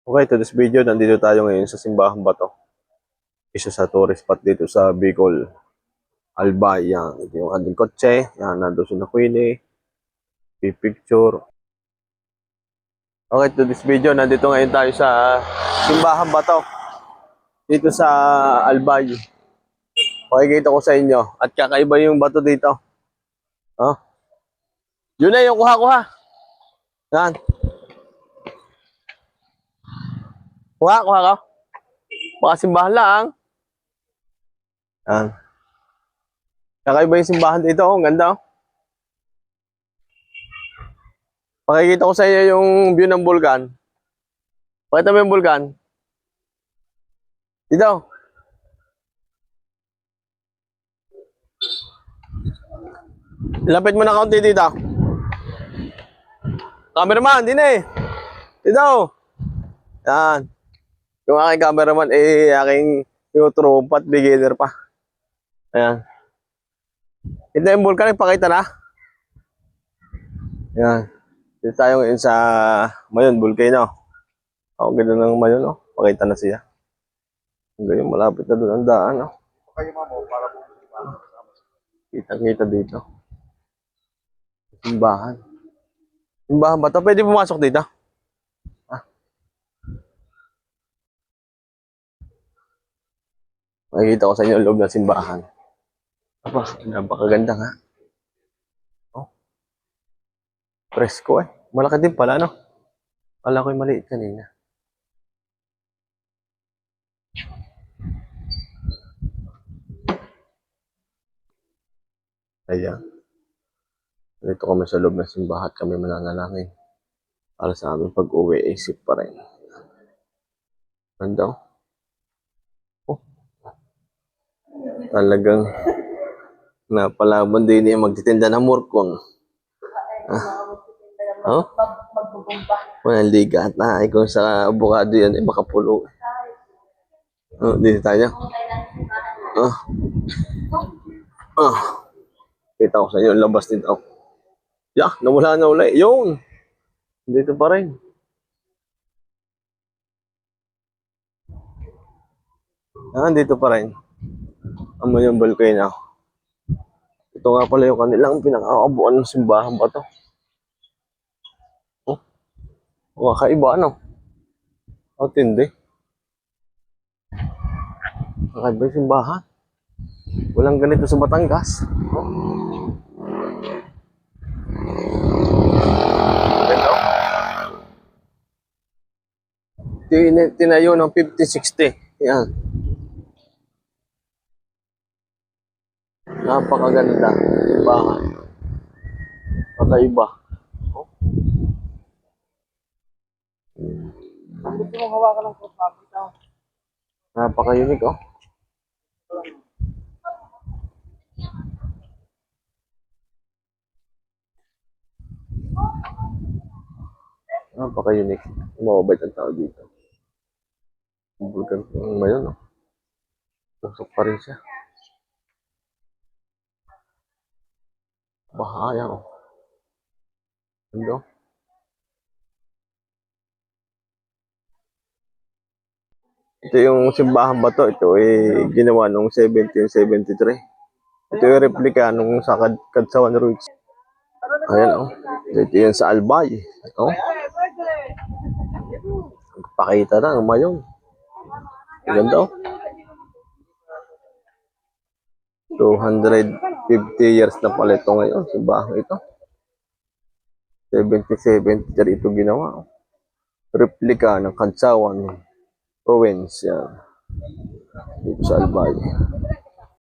Okay, to this video, nandito tayo ngayon sa Simbahan Bato. Isa sa tourist spot dito sa Bicol, Albay. Yan, ito yung ating kotse. Yan, nandun si na Queenie. Picture. Okay, to this video, nandito ngayon tayo sa Simbahan Bato. Dito sa Albay. Pakikita ko sa inyo. At kakaiba yung bato dito. Oh. Yun na yung kuha-kuha. Yan. Kuha ka. Baka simbahan lang. Yan. Kakaiba yung simbahan dito. Oh, ang ganda. Oh. Pakikita ko sa inyo yung view ng bulkan. Pakita mo yung bulkan. Dito. Lapit mo na kaunti dito. Cameraman, din eh. Dito. Yan. Yung aking cameraman, aking YouTube at beginner pa. Ayan. Ito yung vulkan, ipakita na. Ayan. Dito tayo ngayon sa Mayon, Volcano. Ang ganda ng Mayon, no? Pakita na siya. Ang ganyan, malapit na doon ang daan, no? Kita-kita dito. Simbahan. Simbahan ba ito? Pwede pumasok dito? Makikita ko sa inyo ang loob ng simbahan. Aba, napakaganda nga. Oh. Presko eh. Malaki din pala, no? Kala ko'y maliit kanina. Ayan. Dito kami sa loob ng simbahan. Kami mananalangin. Para sa aming pag-uwi, isip pa rin. Ganda, oh. Talagang napalaban din niya magtitinda ng murkong. Oh? Walang ligat na. Kung sa abogado yan, makapulo. Oh, dito tayo. Oh. Oh. Kita ko sa inyo, labas dito. Yeah, nawala na ulit. Yun. Dito pa rin. Dito pa rin. Amo yung volcano. Ito nga pala yung kanilang pinakakabuan ng simbahan ba to? Oh, kakaiba ano? Oh, tindi. Kakaiba yung simbahan. Walang ganito sa Batangas. Oh. Tinayo ng 50-60. Yan. Napakaganda. Simbahan. Kakaiba. Oh. Ang gusto mong hawakan ng cross ito. Napaka-unique, oh. Napaka-unique. Mababait ang tao dito. Bulkan ngayon, no? Pusok pa rin siya. Bahaya, oh. Ano? Ito yung simbahan ba to? Ito ay ginawa noong 1773. Ito yung replika nung sa Kadsawan Ruins. Ayan, oh. Ito yan sa Albay. Oh. Pakita na ng Mayon. Ganda, oh. 250 years na pala ito ngayon. Simbahan ito. 1773 ito ginawa. Oh. Replika ng Kadsawan Province. Yan. Dito sa Albay.